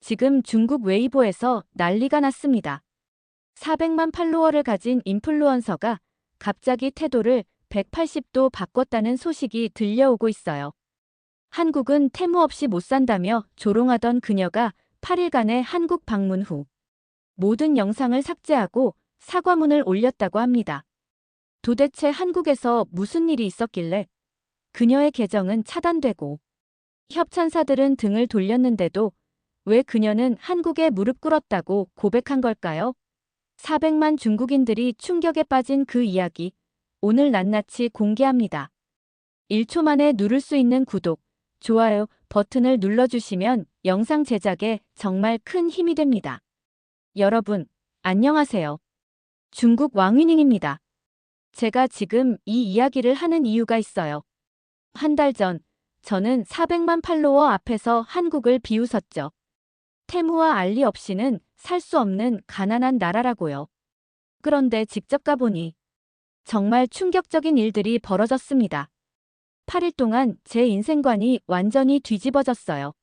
지금 중국 웨이보에서 난리가 났습니다. 400만 팔로워를 가진 인플루언서가 갑자기 태도를 180도 바꿨다는 소식이 들려오고 있어요. 한국은 태무 없이 못 산다며 조롱하던 그녀가 8일간의 한국 방문 후 모든 영상을 삭제하고 사과문을 올렸다고 합니다. 도대체 한국에서 무슨 일이 있었길래 그녀의 계정은 차단되고 협찬사들은 등을 돌렸는데도 왜 그녀는 한국에 무릎 꿇었다고 고백한 걸까요? 400만 중국인들이 충격에 빠진 그 이야기, 오늘 낱낱이 공개합니다. 1초 만에 누를 수 있는 구독, 좋아요 버튼을 눌러주시면 영상 제작에 정말 큰 힘이 됩니다. 여러분, 안녕하세요. 중국 왕윈닝입니다. 제가 지금 이 이야기를 하는 이유가 있어요. 한 달 전, 저는 400만 팔로워 앞에서 한국을 비웃었죠. 태무와 알리 없이는 살 수 없는 가난한 나라라고요. 그런데 직접 가보니 정말 충격적인 일들이 벌어졌습니다. 8일 동안 제 인생관이 완전히 뒤집어졌어요.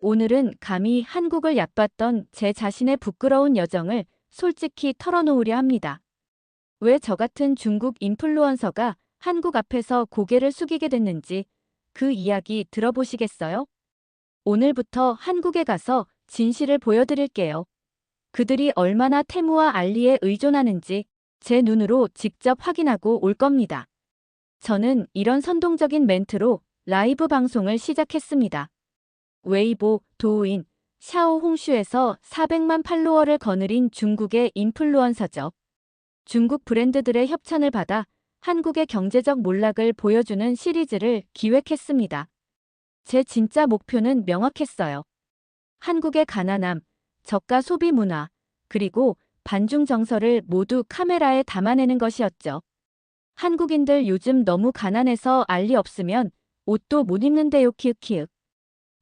오늘은 감히 한국을 얕봤던 제 자신의 부끄러운 여정을 솔직히 털어놓으려 합니다. 왜 저 같은 중국 인플루언서가 한국 앞에서 고개를 숙이게 됐는지 그 이야기 들어보시겠어요? 오늘부터 한국에 가서 진실을 보여드릴게요. 그들이 얼마나 태무와 알리에 의존하는지 제 눈으로 직접 확인하고 올 겁니다. 저는 이런 선동적인 멘트로 라이브 방송을 시작했습니다. 웨이보, 도우인, 샤오홍슈에서 400만 팔로워를 거느린 중국의 인플루언서죠. 중국 브랜드들의 협찬을 받아 한국의 경제적 몰락을 보여주는 시리즈를 기획했습니다. 제 진짜 목표는 명확했어요. 한국의 가난함, 저가 소비 문화, 그리고 반중 정서를 모두 카메라에 담아내는 것이었죠. 한국인들 요즘 너무 가난해서 알리 없으면 옷도 못 입는데요 키읔키읔.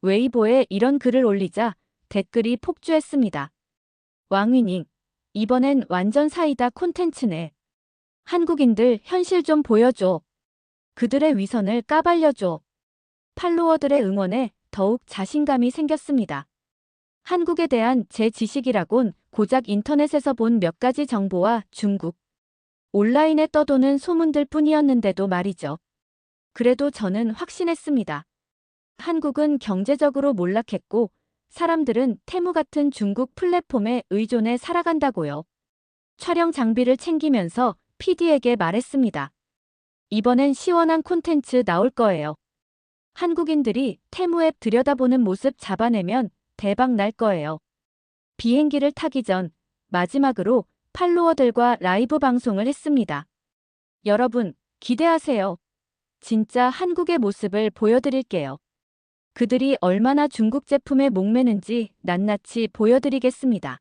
웨이보에 이런 글을 올리자 댓글이 폭주했습니다. 왕윈닝, 이번엔 완전 사이다 콘텐츠네. 한국인들 현실 좀 보여줘. 그들의 위선을 까발려줘. 팔로워들의 응원에 더욱 자신감이 생겼습니다. 한국에 대한 제 지식이라곤 고작 인터넷에서 본 몇 가지 정보와 중국 온라인에 떠도는 소문들 뿐이었는데도 말이죠. 그래도 저는 확신했습니다. 한국은 경제적으로 몰락했고 사람들은 태무 같은 중국 플랫폼에 의존해 살아간다고요. 촬영 장비를 챙기면서 PD에게 말했습니다. 이번엔 시원한 콘텐츠 나올 거예요. 한국인들이 태무 앱 들여다보는 모습 잡아내면 대박 날 거예요. 비행기를 타기 전 마지막으로 팔로워들과 라이브 방송을 했습니다. 여러분, 기대하세요. 진짜 한국의 모습을 보여드릴게요. 그들이 얼마나 중국 제품에 목매는지 낱낱이 보여드리겠습니다.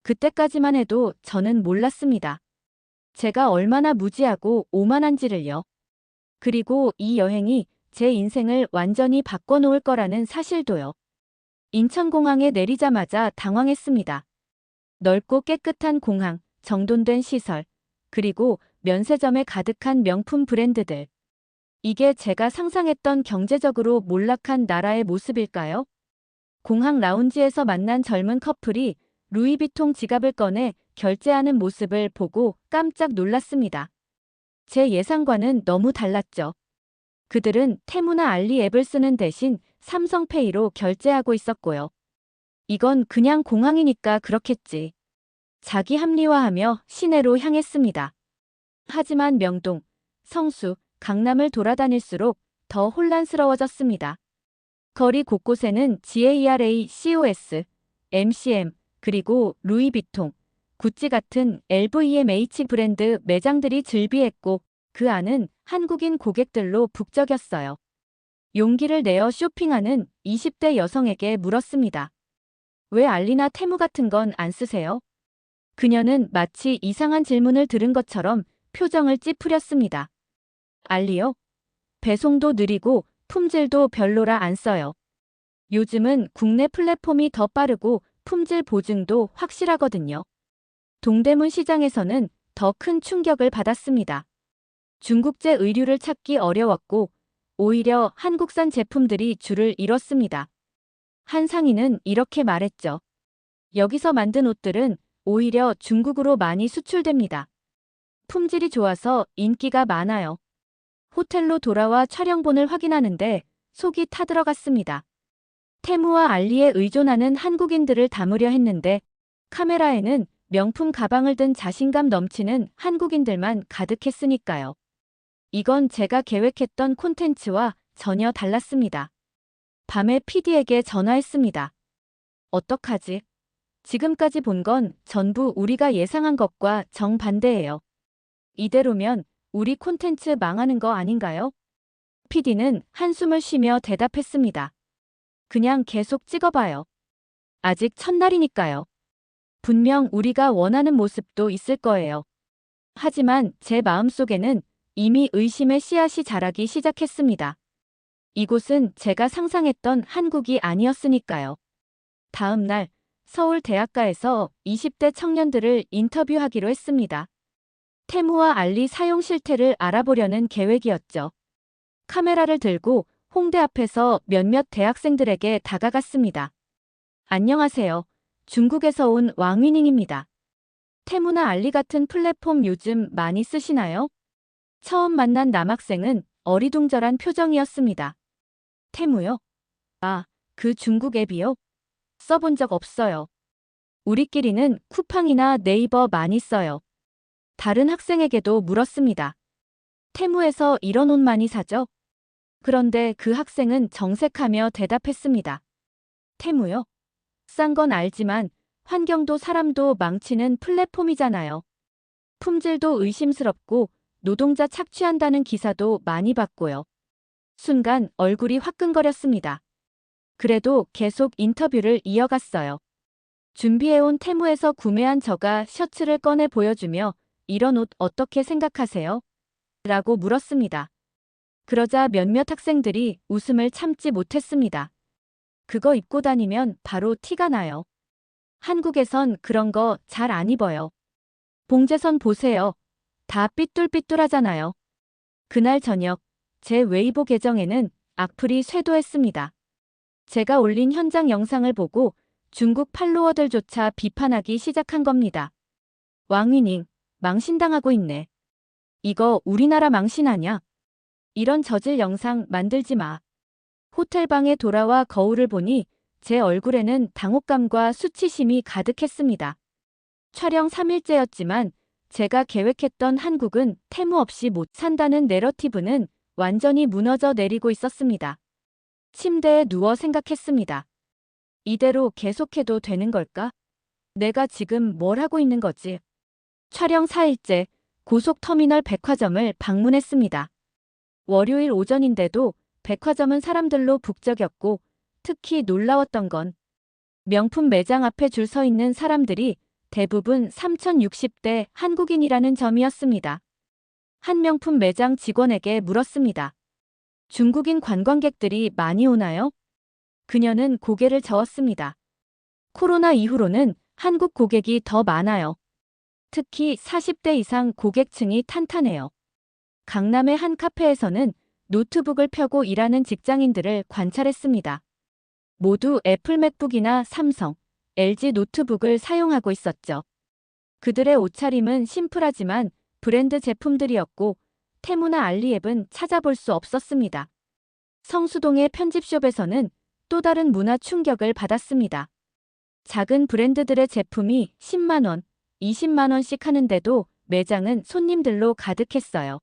그때까지만 해도 저는 몰랐습니다. 제가 얼마나 무지하고 오만한지를요. 그리고 이 여행이 제 인생을 완전히 바꿔놓을 거라는 사실도요. 인천공항에 내리자마자 당황했습니다. 넓고 깨끗한 공항, 정돈된 시설, 그리고 면세점에 가득한 명품 브랜드들. 이게 제가 상상했던 경제적으로 몰락한 나라의 모습일까요? 공항 라운지에서 만난 젊은 커플이 루이비통 지갑을 꺼내 결제하는 모습을 보고 깜짝 놀랐습니다. 제 예상과는 너무 달랐죠. 그들은 태무나 알리 앱을 쓰는 대신 삼성페이로 결제하고 있었고요. 이건 그냥 공항이니까 그렇겠지. 자기 합리화하며 시내로 향했습니다. 하지만 명동, 성수, 강남을 돌아다닐수록 더 혼란스러워졌습니다. 거리 곳곳에는 GARA, COS, MCM, 그리고 루이비통, 구찌 같은 LVMH 브랜드 매장들이 즐비했고 그 안은 한국인 고객들로 북적였어요. 용기를 내어 쇼핑하는 20대 여성에게 물었습니다. 왜 알리나 태무 같은 건 안 쓰세요? 그녀는 마치 이상한 질문을 들은 것처럼 표정을 찌푸렸습니다. 알리요? 배송도 느리고 품질도 별로라 안 써요. 요즘은 국내 플랫폼이 더 빠르고 품질 보증도 확실하거든요. 동대문 시장에서는 더 큰 충격을 받았습니다. 중국제 의류를 찾기 어려웠고 오히려 한국산 제품들이 줄을 이뤘습니다. 한 상인은 이렇게 말했죠. 여기서 만든 옷들은 오히려 중국으로 많이 수출됩니다. 품질이 좋아서 인기가 많아요. 호텔로 돌아와 촬영본을 확인하는데 속이 타들어갔습니다. 테무와 알리에 의존하는 한국인들을 담으려 했는데 카메라에는 명품 가방을 든 자신감 넘치는 한국인들만 가득했으니까요. 이건 제가 계획했던 콘텐츠와 전혀 달랐습니다. 밤에 PD에게 전화했습니다. 어떡하지? 지금까지 본 건 전부 우리가 예상한 것과 정반대예요. 이대로면 우리 콘텐츠 망하는 거 아닌가요? PD는 한숨을 쉬며 대답했습니다. 그냥 계속 찍어봐요. 아직 첫날이니까요. 분명 우리가 원하는 모습도 있을 거예요. 하지만 제 마음속에는 이미 의심의 씨앗이 자라기 시작했습니다. 이곳은 제가 상상했던 한국이 아니었으니까요. 다음 날 서울 대학가에서 20대 청년들을 인터뷰하기로 했습니다. 테무와 알리 사용 실태를 알아보려는 계획이었죠. 카메라를 들고 홍대 앞에서 몇몇 대학생들에게 다가갔습니다. 안녕하세요. 중국에서 온 왕위닝입니다. 테무나 알리 같은 플랫폼 요즘 많이 쓰시나요? 처음 만난 남학생은 어리둥절한 표정이었습니다. 테무요? 아, 그 중국 앱이요? 써본 적 없어요. 우리끼리는 쿠팡이나 네이버 많이 써요. 다른 학생에게도 물었습니다. 테무에서 이런 옷 많이 사죠? 그런데 그 학생은 정색하며 대답했습니다. 테무요? 싼 건 알지만 환경도 사람도 망치는 플랫폼이잖아요. 품질도 의심스럽고 노동자 착취한다는 기사도 많이 봤고요. 순간 얼굴이 화끈거렸습니다. 그래도 계속 인터뷰를 이어갔어요. 준비해온 테무에서 구매한 저가 셔츠를 꺼내 보여주며 이런 옷 어떻게 생각하세요? 라고 물었습니다. 그러자 몇몇 학생들이 웃음을 참지 못했습니다. 그거 입고 다니면 바로 티가 나요. 한국에선 그런 거 잘 안 입어요. 봉제선 보세요. 다 삐뚤삐뚤하잖아요. 그날 저녁 제 웨이보 계정에는 악플이 쇄도했습니다. 제가 올린 현장 영상을 보고 중국 팔로워들조차 비판하기 시작한 겁니다. 왕위닝, 망신당하고 있네. 이거 우리나라 망신 아냐? 이런 저질 영상 만들지 마. 호텔방에 돌아와 거울을 보니 제 얼굴에는 당혹감과 수치심이 가득했습니다. 촬영 3일째였지만 제가 계획했던 한국은 테무 없이 못 산다는 내러티브는 완전히 무너져 내리고 있었습니다. 침대에 누워 생각했습니다. 이대로 계속해도 되는 걸까? 내가 지금 뭘 하고 있는 거지? 촬영 4일째 고속터미널 백화점을 방문했습니다. 월요일 오전인데도 백화점은 사람들로 북적였고 특히 놀라웠던 건 명품 매장 앞에 줄 서 있는 사람들이 대부분 3060대 한국인이라는 점이었습니다. 한 명품 매장 직원에게 물었습니다. 중국인 관광객들이 많이 오나요? 그녀는 고개를 저었습니다. 코로나 이후로는 한국 고객이 더 많아요. 특히 40대 이상 고객층이 탄탄해요. 강남의 한 카페에서는 노트북을 펴고 일하는 직장인들을 관찰했습니다. 모두 애플 맥북이나 삼성, LG 노트북을 사용하고 있었죠. 그들의 옷차림은 심플하지만 브랜드 제품들이었고 테무나 알리앱은 찾아볼 수 없었습니다. 성수동의 편집숍에서는 또 다른 문화 충격을 받았습니다. 작은 브랜드들의 제품이 10만 원, 20만 원씩 하는데도 매장은 손님들로 가득했어요.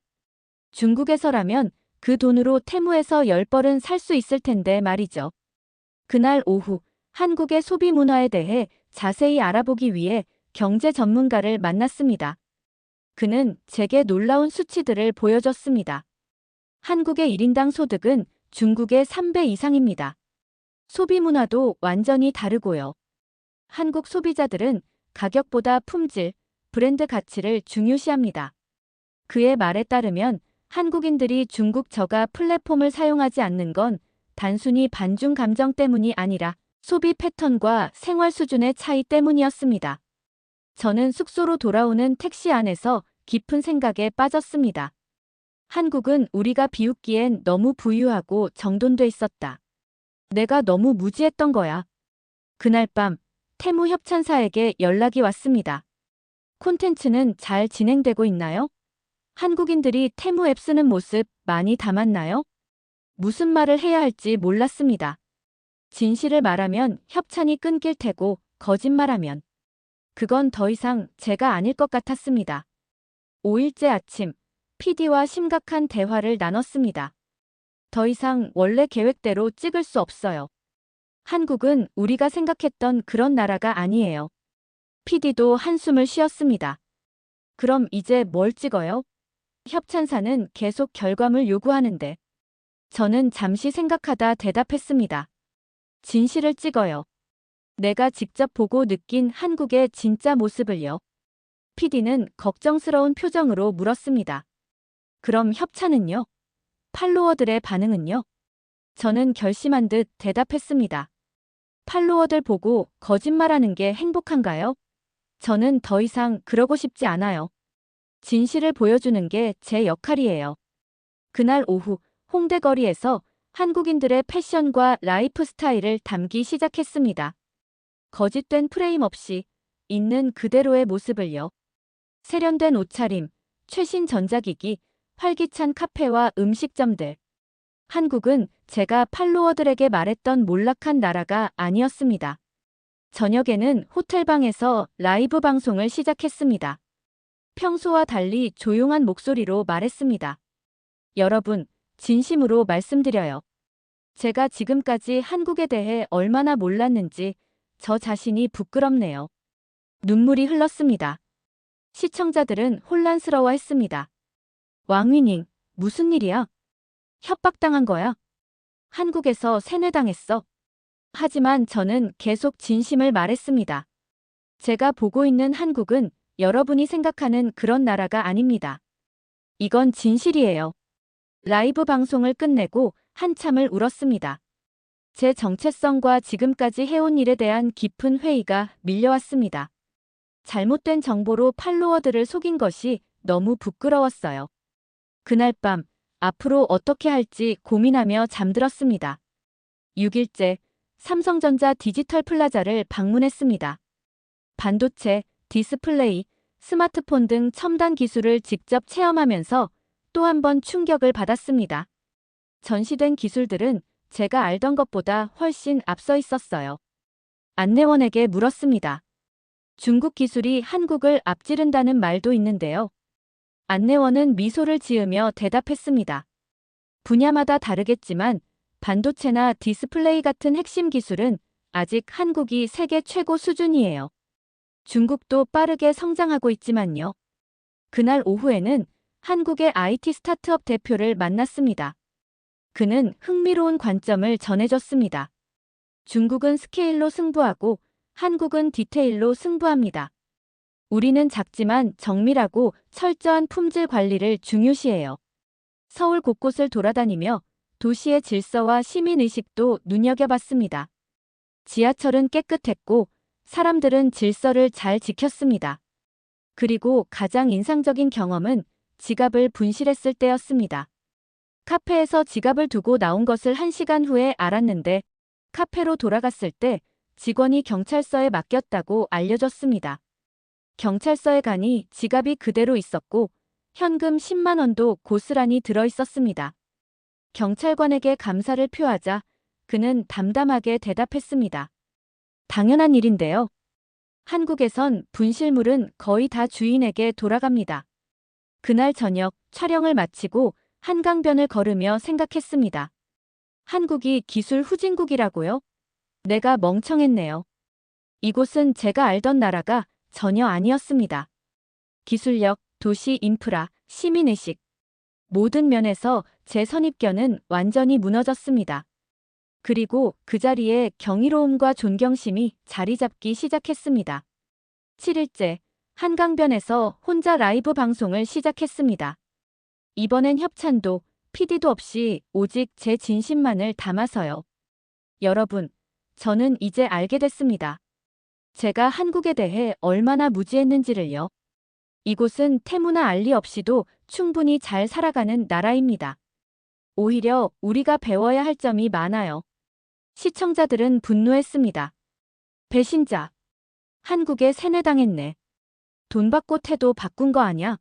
중국에서라면 그 돈으로 테무에서 10벌은 살 수 있을 텐데 말이죠. 그날 오후 한국의 소비 문화에 대해 자세히 알아보기 위해 경제 전문가를 만났습니다. 그는 제게 놀라운 수치들을 보여줬습니다. 한국의 1인당 소득은 중국의 3배 이상입니다. 소비 문화도 완전히 다르고요. 한국 소비자들은 가격보다 품질, 브랜드 가치를 중요시합니다. 그의 말에 따르면 한국인들이 중국 저가 플랫폼을 사용하지 않는 건 단순히 반중 감정 때문이 아니라 소비 패턴과 생활 수준의 차이 때문이었습니다. 저는 숙소로 돌아오는 택시 안에서 깊은 생각에 빠졌습니다. 한국은 우리가 비웃기엔 너무 부유하고 정돈돼 있었다. 내가 너무 무지했던 거야. 그날 밤 태무 협찬사에게 연락이 왔습니다. 콘텐츠는 잘 진행되고 있나요? 한국인들이 태무 앱 쓰는 모습 많이 담았나요? 무슨 말을 해야 할지 몰랐습니다. 진실을 말하면 협찬이 끊길 테고 거짓말하면 그건 더 이상 제가 아닐 것 같았습니다. 5일째 아침 PD와 심각한 대화를 나눴습니다. 더 이상 원래 계획대로 찍을 수 없어요. 한국은 우리가 생각했던 그런 나라가 아니에요. PD도 한숨을 쉬었습니다. 그럼 이제 뭘 찍어요? 협찬사는 계속 결과물 요구하는데 저는 잠시 생각하다 대답했습니다. 진실을 찍어요. 내가 직접 보고 느낀 한국의 진짜 모습을요. PD는 걱정스러운 표정으로 물었습니다. 그럼 협찬은요? 팔로워들의 반응은요? 저는 결심한 듯 대답했습니다. 팔로워들 보고 거짓말하는 게 행복한가요? 저는 더 이상 그러고 싶지 않아요. 진실을 보여주는 게 제 역할이에요. 그날 오후 홍대 거리에서 한국인들의 패션과 라이프 스타일을 담기 시작했습니다. 거짓된 프레임 없이 있는 그대로의 모습을요. 세련된 옷차림, 최신 전자기기, 활기찬 카페와 음식점들. 한국은 제가 팔로워들에게 말했던 몰락한 나라가 아니었습니다. 저녁에는 호텔방에서 라이브 방송을 시작했습니다. 평소와 달리 조용한 목소리로 말했습니다. 여러분, 진심으로 말씀드려요. 제가 지금까지 한국에 대해 얼마나 몰랐는지 저 자신이 부끄럽네요. 눈물이 흘렀습니다. 시청자들은 혼란스러워했습니다. 왕위닝, 무슨 일이야? 협박당한 거야? 한국에서 세뇌당했어. 하지만 저는 계속 진심을 말했습니다. 제가 보고 있는 한국은 여러분이 생각하는 그런 나라가 아닙니다. 이건 진실이에요. 라이브 방송을 끝내고 한참을 울었습니다. 제 정체성과 지금까지 해온 일에 대한 깊은 회의가 밀려왔습니다. 잘못된 정보로 팔로워들을 속인 것이 너무 부끄러웠어요. 그날 밤 앞으로 어떻게 할지 고민하며 잠들었습니다. 6일째 삼성전자 디지털 플라자를 방문했습니다. 반도체, 디스플레이, 스마트폰 등 첨단 기술을 직접 체험하면서 또 한 번 충격을 받았습니다. 전시된 기술들은 제가 알던 것보다 훨씬 앞서 있었어요. 안내원에게 물었습니다. 중국 기술이 한국을 앞지른다는 말도 있는데요. 안내원은 미소를 지으며 대답했습니다. 분야마다 다르겠지만 반도체나 디스플레이 같은 핵심 기술은 아직 한국이 세계 최고 수준이에요. 중국도 빠르게 성장하고 있지만요. 그날 오후에는 한국의 IT 스타트업 대표를 만났습니다. 그는 흥미로운 관점을 전해줬습니다. 중국은 스케일로 승부하고 한국은 디테일로 승부합니다. 우리는 작지만 정밀하고 철저한 품질 관리를 중요시해요. 서울 곳곳을 돌아다니며 도시의 질서와 시민의식도 눈여겨봤습니다. 지하철은 깨끗했고 사람들은 질서를 잘 지켰습니다. 그리고 가장 인상적인 경험은 지갑을 분실했을 때였습니다. 카페에서 지갑을 두고 나온 것을 1시간 후에 알았는데 카페로 돌아갔을 때 직원이 경찰서에 맡겼다고 알려줬습니다. 경찰서에 가니 지갑이 그대로 있었고 현금 10만 원도 고스란히 들어있었습니다. 경찰관에게 감사를 표하자 그는 담담하게 대답했습니다. 당연한 일인데요. 한국에선 분실물은 거의 다 주인에게 돌아갑니다. 그날 저녁 촬영을 마치고 한강변을 걸으며 생각했습니다. 한국이 기술 후진국이라고요? 내가 멍청했네요. 이곳은 제가 알던 나라가 전혀 아니었습니다. 기술력, 도시 인프라, 시민의식. 모든 면에서 제 선입견은 완전히 무너졌습니다. 그리고 그 자리에 경이로움과 존경심이 자리 잡기 시작했습니다. 7일째, 한강변에서 혼자 라이브 방송을 시작했습니다. 이번엔 협찬도 PD도 없이 오직 제 진심만을 담아서요. 여러분, 저는 이제 알게 됐습니다. 제가 한국에 대해 얼마나 무지했는지를요. 이곳은 태무나 알리 없이도 충분히 잘 살아가는 나라입니다. 오히려 우리가 배워야 할 점이 많아요. 시청자들은 분노했습니다. 배신자. 한국에 세뇌당했네. 돈 받고 태도 바꾼 거 아냐?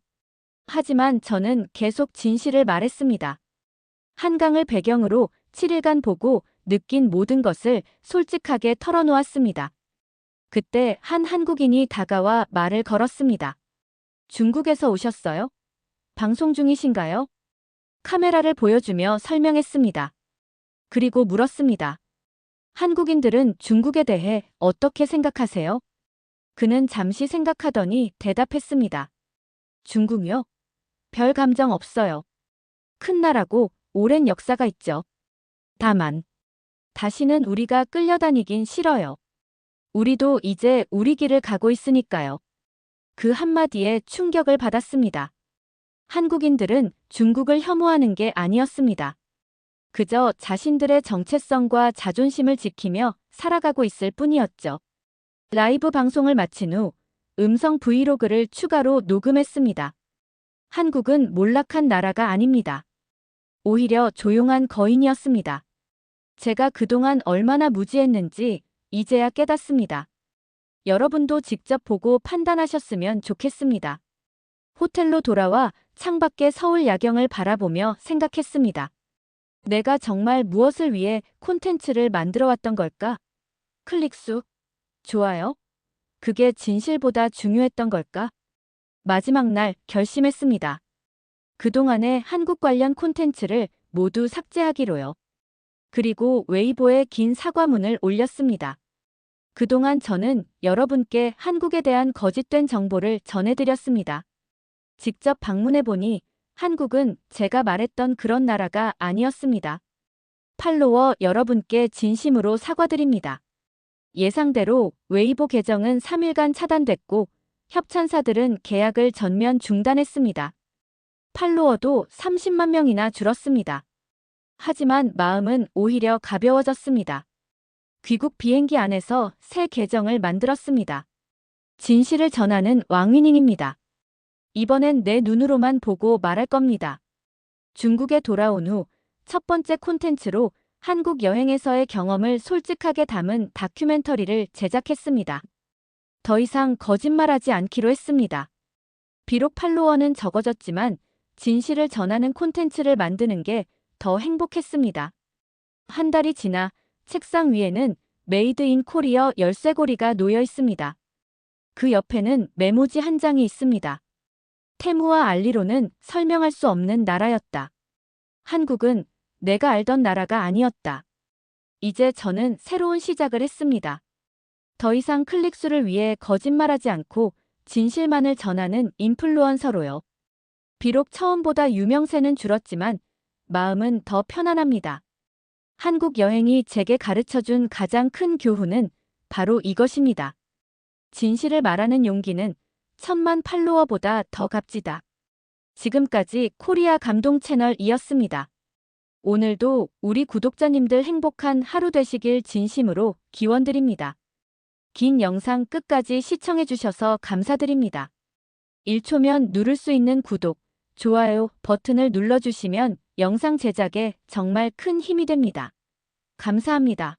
하지만 저는 계속 진실을 말했습니다. 한강을 배경으로 7일간 보고 느낀 모든 것을 솔직하게 털어놓았습니다. 그때 한 한국인이 다가와 말을 걸었습니다. 중국에서 오셨어요? 방송 중이신가요? 카메라를 보여주며 설명했습니다. 그리고 물었습니다. 한국인들은 중국에 대해 어떻게 생각하세요? 그는 잠시 생각하더니 대답했습니다. 중국요? 별 감정 없어요. 큰 나라고 오랜 역사가 있죠. 다만 다시는 우리가 끌려다니긴 싫어요. 우리도 이제 우리 길을 가고 있으니까요. 그 한마디에 충격을 받았습니다. 한국인들은 중국을 혐오하는 게 아니었습니다. 그저 자신들의 정체성과 자존심을 지키며 살아가고 있을 뿐이었죠. 라이브 방송을 마친 후 음성 브이로그를 추가로 녹음했습니다. 한국은 몰락한 나라가 아닙니다. 오히려 조용한 거인이었습니다. 제가 그동안 얼마나 무지했는지 이제야 깨닫습니다. 여러분도 직접 보고 판단하셨으면 좋겠습니다. 호텔로 돌아와 창밖의 서울 야경을 바라보며 생각했습니다. 내가 정말 무엇을 위해 콘텐츠를 만들어 왔던 걸까? 클릭수, 좋아요? 그게 진실보다 중요했던 걸까? 마지막 날 결심했습니다. 그동안의 한국 관련 콘텐츠를 모두 삭제하기로요. 그리고 웨이보에 긴 사과문을 올렸습니다. 그동안 저는 여러분께 한국에 대한 거짓된 정보를 전해드렸습니다. 직접 방문해보니 한국은 제가 말했던 그런 나라가 아니었습니다. 팔로워 여러분께 진심으로 사과드립니다. 예상대로 웨이보 계정은 3일간 차단됐고 협찬사들은 계약을 전면 중단했습니다. 팔로워도 30만 명이나 줄었습니다. 하지만 마음은 오히려 가벼워졌습니다. 귀국 비행기 안에서 새 계정을 만들었습니다. 진실을 전하는 왕위닝입니다. 이번엔 내 눈으로만 보고 말할 겁니다. 중국에 돌아온 후 첫 번째 콘텐츠로 한국 여행에서의 경험을 솔직하게 담은 다큐멘터리를 제작했습니다. 더 이상 거짓말하지 않기로 했습니다. 비록 팔로워는 적어졌지만 진실을 전하는 콘텐츠를 만드는 게 더 행복했습니다. 한 달이 지나 책상 위에는 메이드 인 코리어 열쇠고리가 놓여 있습니다. 그 옆에는 메모지 한 장이 있습니다. 테무와 알리로는 설명할 수 없는 나라였다. 한국은 내가 알던 나라가 아니었다. 이제 저는 새로운 시작을 했습니다. 더 이상 클릭수를 위해 거짓말하지 않고 진실만을 전하는 인플루언서로요. 비록 처음보다 유명세는 줄었지만 마음은 더 편안합니다. 한국 여행이 제게 가르쳐준 가장 큰 교훈은 바로 이것입니다. 진실을 말하는 용기는 1000만 팔로워보다 더 값지다. 지금까지 코리아 감동 채널이었습니다. 오늘도 우리 구독자님들 행복한 하루 되시길 진심으로 기원드립니다. 긴 영상 끝까지 시청해주셔서 감사드립니다. 1초면 누를 수 있는 구독, 좋아요 버튼을 눌러주시면 영상 제작에 정말 큰 힘이 됩니다. 감사합니다.